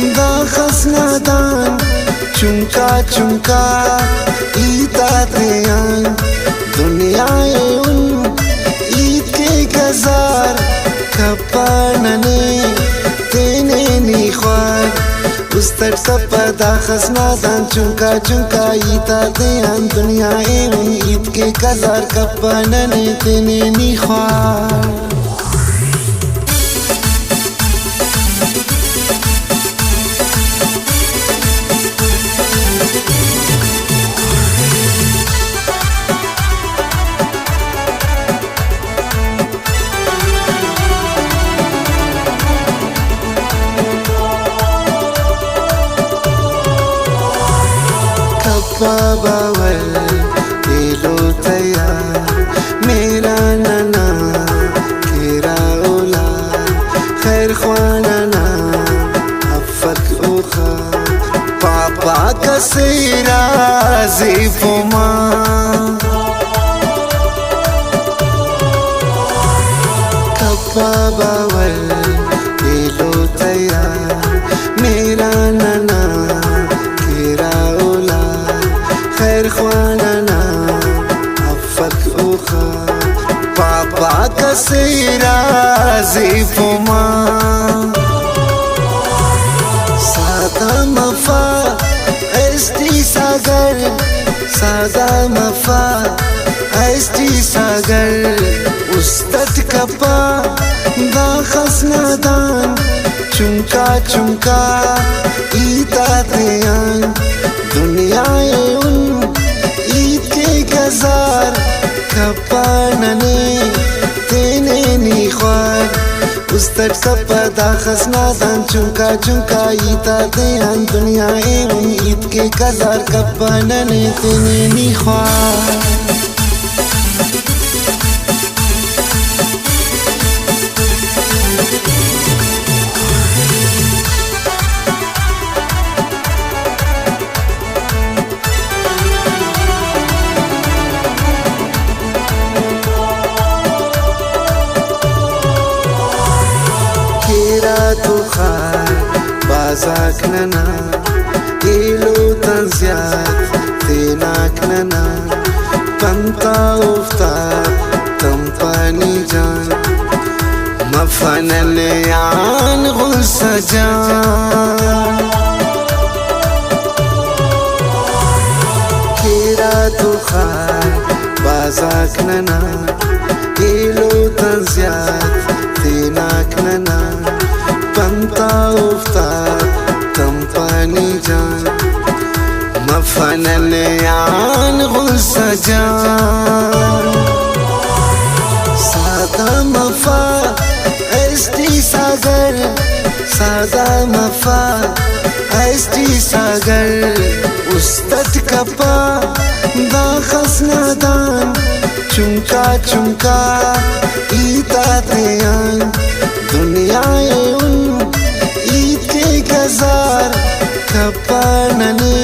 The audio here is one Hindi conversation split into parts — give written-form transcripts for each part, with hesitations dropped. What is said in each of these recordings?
दा खसनादान चुमका चुमका ईदातेयान दुनियाए उन ईद के गजार कपानने तेने निख्वार उस तट सपदा खसनादान चुमका चुमका ईदातेयान दुनियाए उन ईद के गजार कपानने तेने निख्वार बावल दिलो तैयार मेरा नना केरा ओला खैर ख्वाना अफक उखा पापा का सेरा ज़िफ़ुमा कब्बा बावल दिलो तैयार मेरा नना केरा ओला खैर ख्वाना अफक उखा पापा का सेरा ज़िफ़ुमा सादा मफा एस्टी सागर सादा मफा एस्टी सागर उस्तत कपा दा खसनादान चुमका चुमका ईदातेयान दुनियाए उन ईद के गजार कपानने तेने निख्वार उस तट सपदा खसनादान चुमका चुमका ईदातेयान दुनियाए उन ईद के गजार कपानने तेने निख्वार तुखार बाजाकनना इलो तंजियात तेनाकनना पंता उफ्तार तंपानी जान मफनल यान गुस्सा जान केरा तुखार बाजाकनना इलो तंजियात तेनाकनना पंता उफ्तार तंपानी जान मफनल यान गुस्सा जान सादा मफा एस्टी सागर सादा मफा एस्टी सागर उस्तत कपा दा खसनादान चुमका चुमका ईदातेयान दुनियाए उन ईद के गजार कपानने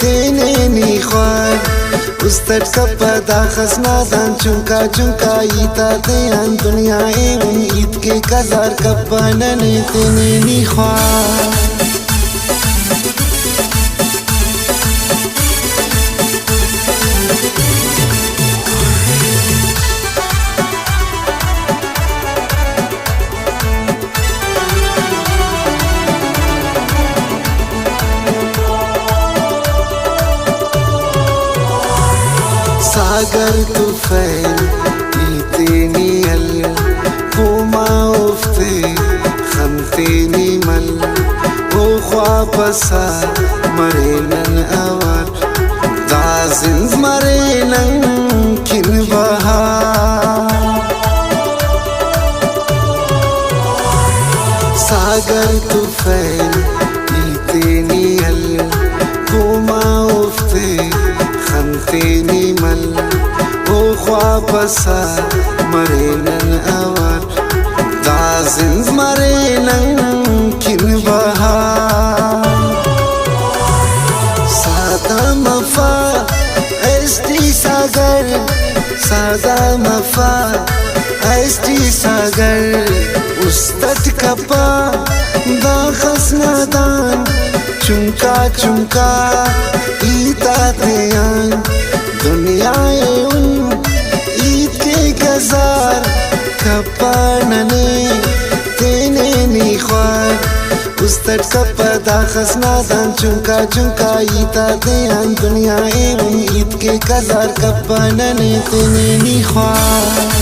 तेने निख्वार उस तट सपदा खसनादान चुमका चुमका ईदातेयान दुनियाए उन ईद के गजार कपानने तेने निख्वार सागर तुफैल इतेनियल कुमा उफ्ते खमतेनी मल ओ ख्वाबसा मरेलन अवर दाजिंज मरेलन किन बहार सागर तुफैल इतेनियल कुमा उफ्ते खमतेनी मल ओ ख्वाबसा मरेलन अवर दाजिंज मरेलन किन बहार सादा मफा एस्टी सागर सादा मफा एस्टी सागर उस्तट कपा दा खसनादान चुमका चुमका ईता तेयान दुनियाए उन ईद के गजार कपानने तेने निख्वार उस्तट कपा दा खसनादान चुमका चुमका ईता तेयान दुनियाए उन ईद के गजार कपानने तेने निख्वार